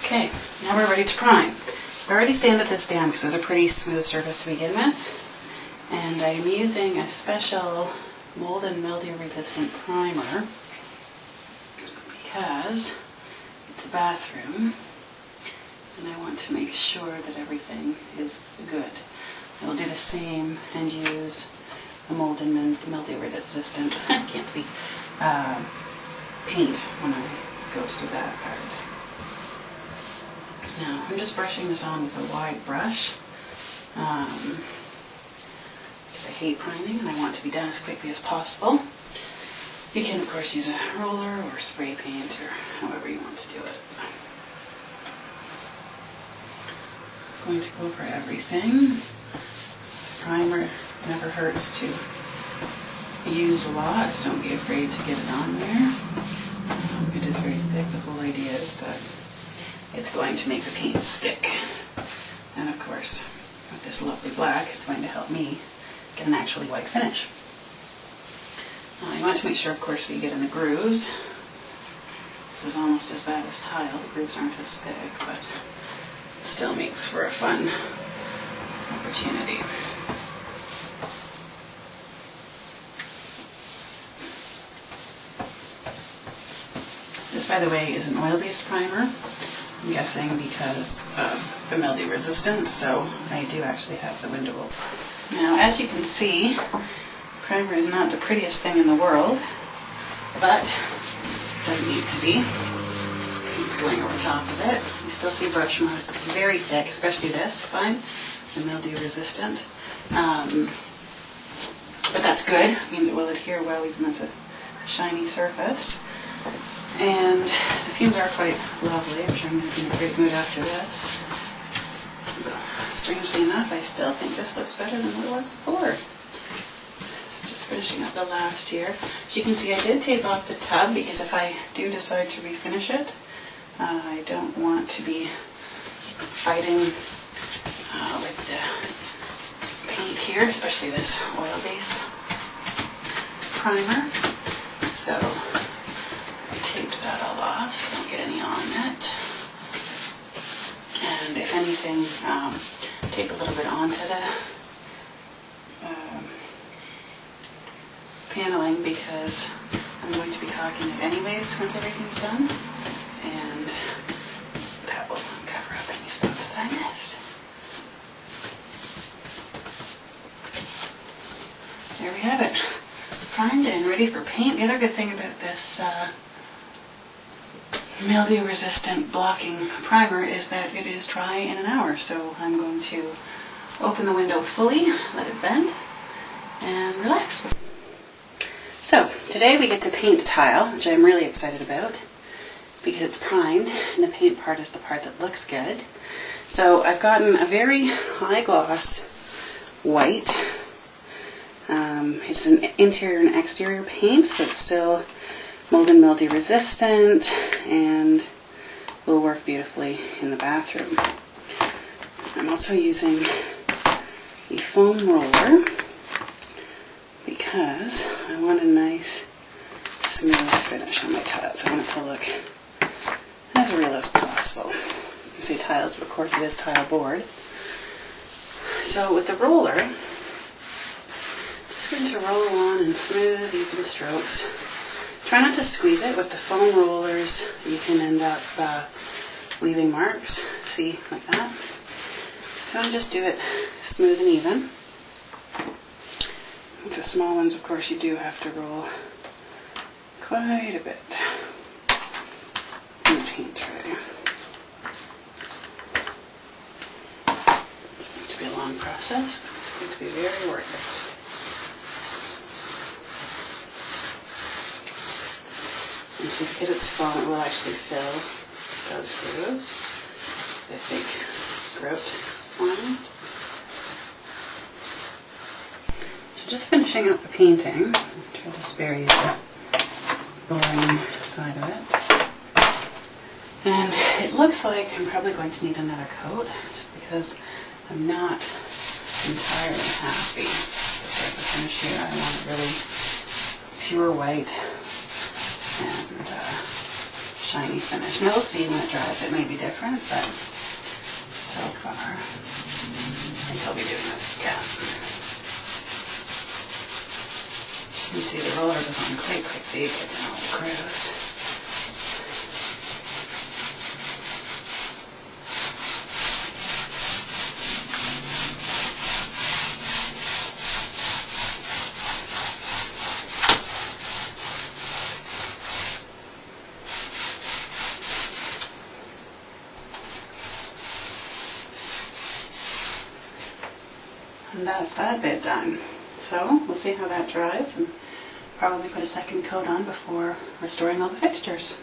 Okay, now we're ready to prime. I already sanded this down because it was a pretty smooth surface to begin with. And I'm using a special mold and mildew resistant primer because it's a bathroom and I want to make sure that everything is good. I will do the same and use a mold and mildew resistant, I can't speak, paint when I go to do that part. Now, I'm just brushing this on with a wide brush because I hate priming and I want it to be done as quickly as possible. You can, of course, use a roller or spray paint or however you want to do it. I'm going to go over everything. Primer never hurts to use a lot, so don't be afraid to get it on there. It is very thick. The whole idea is that it's going to make the paint stick. And of course, with this lovely black, it's going to help me get an actually white finish. You want to make sure, of course, that you get in the grooves. This is almost as bad as tile. The grooves aren't as thick, but it still makes for a fun opportunity. This, by the way, is an oil-based primer. I'm guessing because of the mildew resistance, so I do actually have the window open. Now, as you can see, primer is not the prettiest thing in the world, but it doesn't need to be. It's going over top of it. You still see brush marks. It's very thick, especially this, fine, the mildew resistant. But that's good. It means it will adhere well even as a shiny surface. And the fumes are quite lovely. I'm sure I'm going to be in a great mood after this. But strangely enough, I still think this looks better than what it was before. So just finishing up the last here. As you can see, I did tape off the tub because if I do decide to refinish it, I don't want to be fighting with the paint here, especially this oil-based primer. So taped that all off so I don't get any on it. And if anything, tape a little bit onto the paneling because I'm going to be caulking it anyways once everything's done. And that will cover up any spots that I missed. There we have it. Primed and ready for paint. The other good thing about this mildew resistant blocking primer is that it is dry in an hour, so I'm going to open the window fully, let it vent, and relax. So today we get to paint the tile, which I'm really excited about because it's primed and the paint part is the part that looks good. So I've gotten a very high gloss white. It's an interior and exterior paint, so it's still mold and mildew resistant and will work beautifully in the bathroom. I'm also using a foam roller because I want a nice smooth finish on my tiles. I want it to look as real as possible. You can say tiles, but of course it is tile board. So with the roller, I'm just going to roll on and smooth even strokes. Try not to squeeze it. With the foam rollers, you can end up leaving marks. See, like that. So I just do it smooth and even. With the small ones, of course, you do have to roll quite a bit in the paint tray. It's going to be a long process, but it's going to be very worth it. You see, because it's foam, it will actually fill those grooves, the thick grout lines. So just finishing up the painting, I'll try to spare you the boring side of it. And it looks like I'm probably going to need another coat, just because I'm not entirely happy with the surface finish here. I want it really pure white and shiny finish. Now we'll see when it dries. It may be different, but so far, I think I'll be doing this again. You see the roller goes on quite quickly, it gets in all the grooves. And that's that bit done. So we'll see how that dries and probably put a second coat on before restoring all the fixtures.